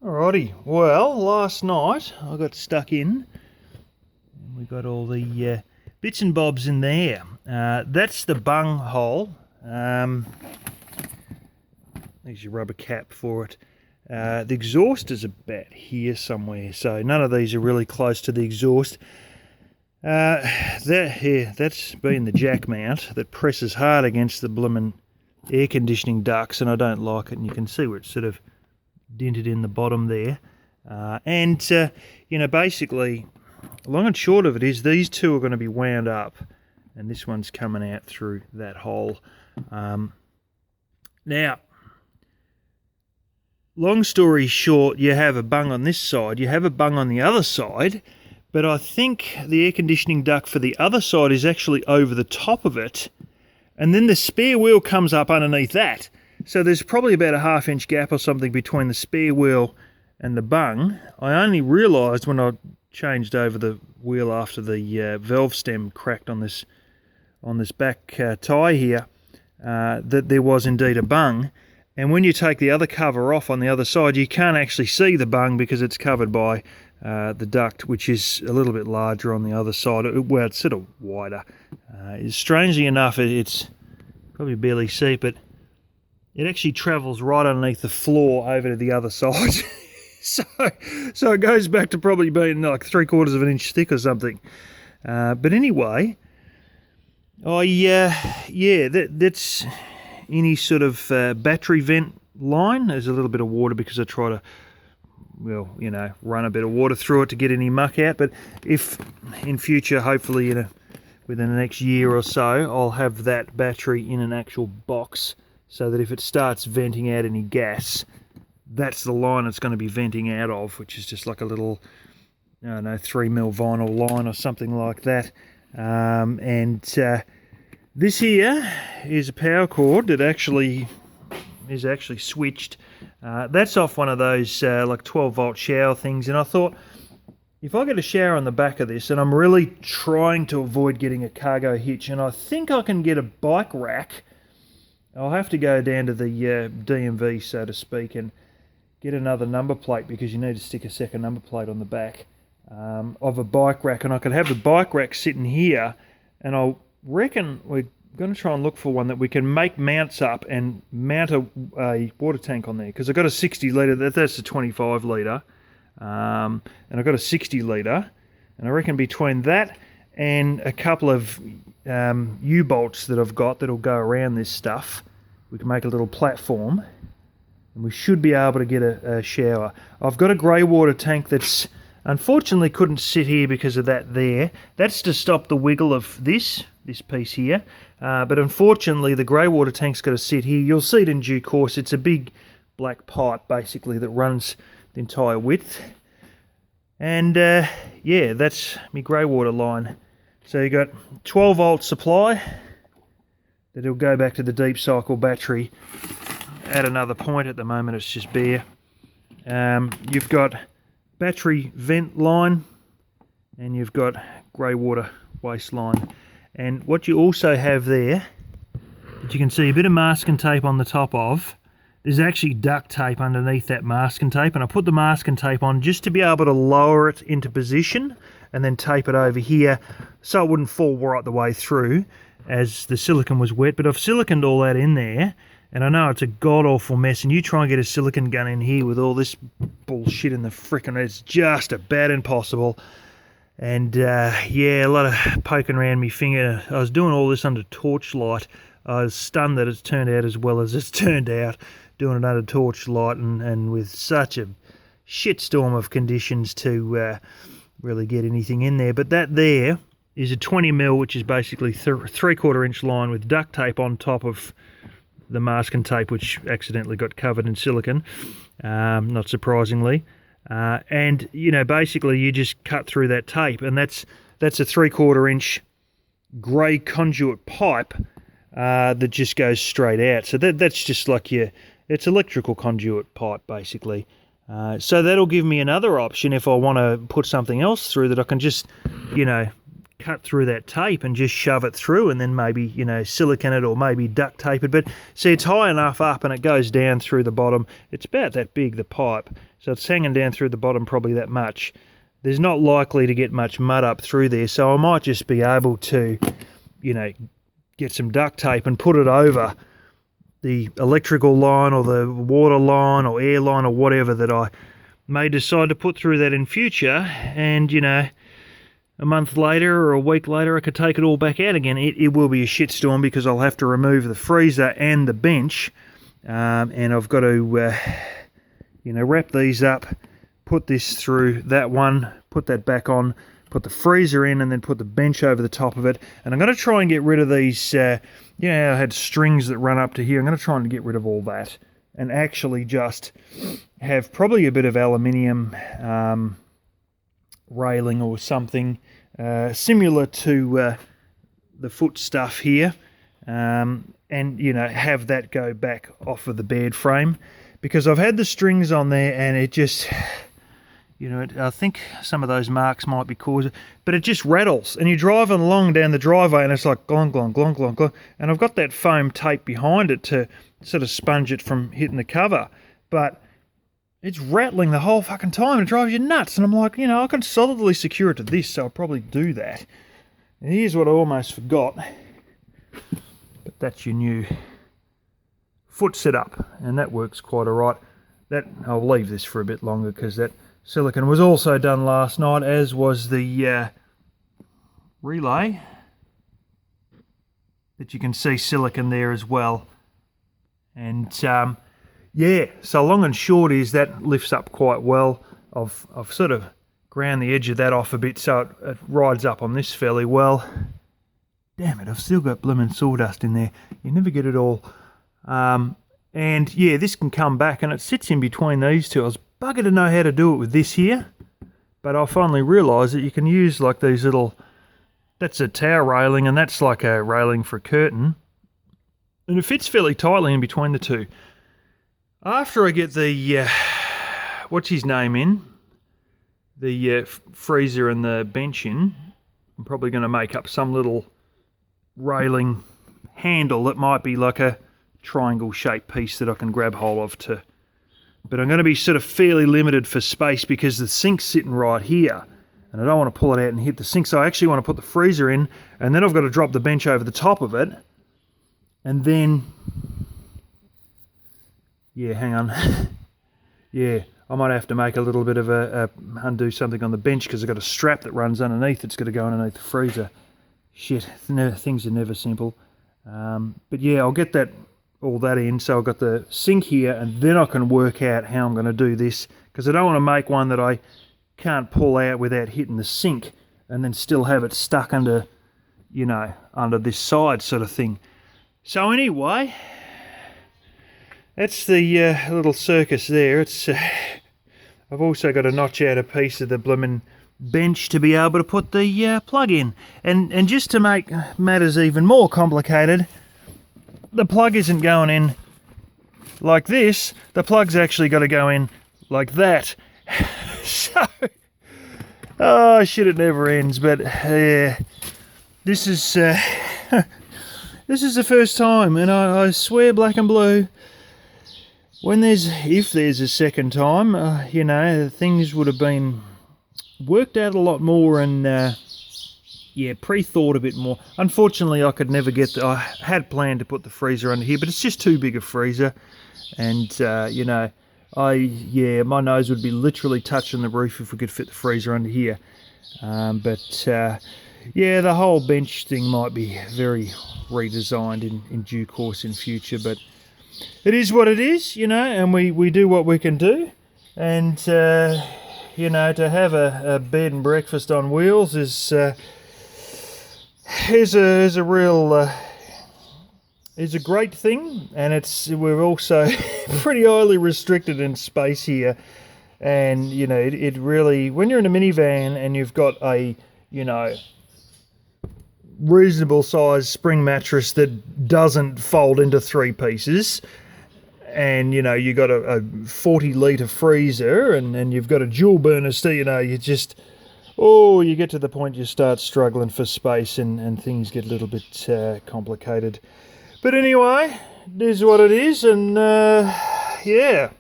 Alrighty, well, last night I got stuck in and we got all the bits and bobs in there. That's the bung hole. There's your rubber cap for it. The exhaust is about here somewhere, so none of these are really close to the exhaust. That's been the jack mount that presses hard against the bloomin' air conditioning ducts, and I don't like it, and you can see where it's sort of dented in the bottom there. Basically, long and short of it is these two are going to be wound up, and this one's coming out through that hole. Now, long story short, you have a bung on this side, you have a bung on the other side, but I think the air conditioning duct for the other side is actually over the top of it, and then the spare wheel comes up underneath that. So there's probably about a half-inch gap or something between the spare wheel and the bung. I only realised when I changed over the wheel after the valve stem cracked on this back tyre here that there was indeed a bung. And when you take the other cover off on the other side, you can't actually see the bung because it's covered by the duct, which is a little bit larger on the other side. Well, it's sort of wider. Strangely enough, it's probably barely see it, but it actually travels right underneath the floor over to the other side. so it goes back to probably being like 3/4 of an inch thick or something. But anyway, that's any sort of battery vent line. There's a little bit of water because I try to, run a bit of water through it to get any muck out. But if in future, hopefully within the next year or so, I'll have that battery in an actual box, so that if it starts venting out any gas, that's the line it's going to be venting out of, which is just like a little, 3mm vinyl line or something like that. This here is a power cord that actually is switched. That's off one of those like 12-volt shower things, and I thought, if I get a shower on the back of this, and I'm really trying to avoid getting a cargo hitch, and I think I can get a bike rack, I'll have to go down to the DMV, so to speak, and get another number plate, because you need to stick a second number plate on the back of a bike rack. And I could have the bike rack sitting here, and I reckon we're going to try and look for one that we can make mounts up and mount a water tank on there, because I've got a 60 litre, that's a 25 litre, and I've got a 60 litre, and I reckon between that and a couple of U-bolts that I've got that'll go around this stuff, we can make a little platform, and we should be able to get a shower. I've got a grey water tank that's unfortunately couldn't sit here because of that there. That's to stop the wiggle of this piece here, but unfortunately the grey water tank's got to sit here. You'll see it in due course. It's a big black pipe basically that runs the entire width, and that's my grey water line. So you got 12-volt supply that'll go back to the deep cycle battery at another point. At the moment it's just bare. You've got battery vent line, and you've got grey water waste line. And what you also have there, that you can see a bit of masking tape on the top of, there's actually duct tape underneath that masking tape, and I put the masking tape on just to be able to lower it into position and then tape it over here so it wouldn't fall right the way through as the silicone was wet. But I've siliconed all that in there, and I know it's a god-awful mess, and you try and get a silicone gun in here with all this bullshit in the frickin', it's just about impossible. And a lot of poking around my finger. I was doing all this under torchlight. I was stunned that it's turned out as well as it's turned out, doing it under torchlight and with such a shitstorm of conditions to really get anything in there. But that there is a 20mm, which is basically 3/4 inch line with duct tape on top of the masking tape, which accidentally got covered in silicone, not surprisingly. And basically you just cut through that tape, and that's a 3/4 inch grey conduit pipe that just goes straight out. So that's just like it's electrical conduit pipe basically. So that'll give me another option if I want to put something else through, that I can just cut through that tape and just shove it through, and then maybe, you know, silicone it or maybe duct tape it. But see, it's high enough up and it goes down through the bottom. It's about that big, the pipe, so it's hanging down through the bottom probably that much. There's not likely to get much mud up through there, so I might just be able to, you know, get some duct tape and put it over the electrical line or the water line or air line or whatever that I may decide to put through that in future. And, you know, a month later or a week later I could take it all back out again. It will be a shitstorm because I'll have to remove the freezer and the bench, and I've got to you know, wrap these up, put this through that one, put that back on, put the freezer in, and then put the bench over the top of it. And I'm going to try and get rid of these, you know, I had strings that run up to here. I'm going to try and get rid of all that and actually just have probably a bit of aluminium railing or something similar to the foot stuff here, and, you know, have that go back off of the bed frame, because I've had the strings on there and it just, you know, I think some of those marks might be caused, but it just rattles, and you're driving along down the driveway and it's like glong, glong, glong, glong, glong, and I've got that foam tape behind it to sort of sponge it from hitting the cover, but it's rattling the whole fucking time. It drives you nuts. And I'm like, you know, I can solidly secure it to this, so I'll probably do that. And here's what I almost forgot. But that's your new foot setup, and that works quite all right. That, I'll leave this for a bit longer because that silicone was also done last night, as was the relay. That you can see silicone there as well. And yeah, so long and short is that lifts up quite well. I've sort of ground the edge of that off a bit so it rides up on this fairly well. Damn it, I've still got blooming sawdust in there. You never get it all. And yeah, this can come back and it sits in between these two. I was buggered to know how to do it with this here, but I finally realised that you can use like these little, that's a tower railing and that's like a railing for a curtain. And it fits fairly tightly in between the two. After I get the, what's his name in, the freezer and the bench in, I'm probably going to make up some little railing handle that might be like a triangle shaped piece that I can grab hold of to. But I'm going to be sort of fairly limited for space because the sink's sitting right here and I don't want to pull it out and hit the sink, so I actually want to put the freezer in, and then I've got to drop the bench over the top of it, and then, yeah, hang on. Yeah, I might have to make a little bit of undo something on the bench because I've got a strap that runs underneath. It's got to go underneath the freezer. Shit, things are never simple. But yeah, I'll get all that in. So I've got the sink here, and then I can work out how I'm going to do this, because I don't want to make one that I can't pull out without hitting the sink and then still have it stuck under, you know, under this side sort of thing. So anyway, that's the little circus there. It's I've also got to notch out a piece of the blooming bench to be able to put the plug in. And just to make matters even more complicated, the plug isn't going in like this. The plug's actually got to go in like that. So, oh shit, it never ends. But this is this is the first time, and I swear black and blue, if there's a second time, you know, things would have been worked out a lot more and yeah, pre-thought a bit more. Unfortunately, I could never get I had planned to put the freezer under here, but it's just too big a freezer, and you know, my nose would be literally touching the roof if we could fit the freezer under here. But yeah, the whole bench thing might be very redesigned in due course in future, but it is what it is, you know, and we do what we can do. And you know, to have a bed and breakfast on wheels is a real is a great thing, and we're also pretty highly restricted in space here. And you know, it really, when you're in a minivan and you've got a, you know, reasonable size spring mattress that doesn't fold into 3 pieces, and you know, you got a 40 litre freezer, and you've got a dual burner steel, you know, you just, oh, you get to the point you start struggling for space and things get a little bit complicated. But anyway, it is what it is, and yeah.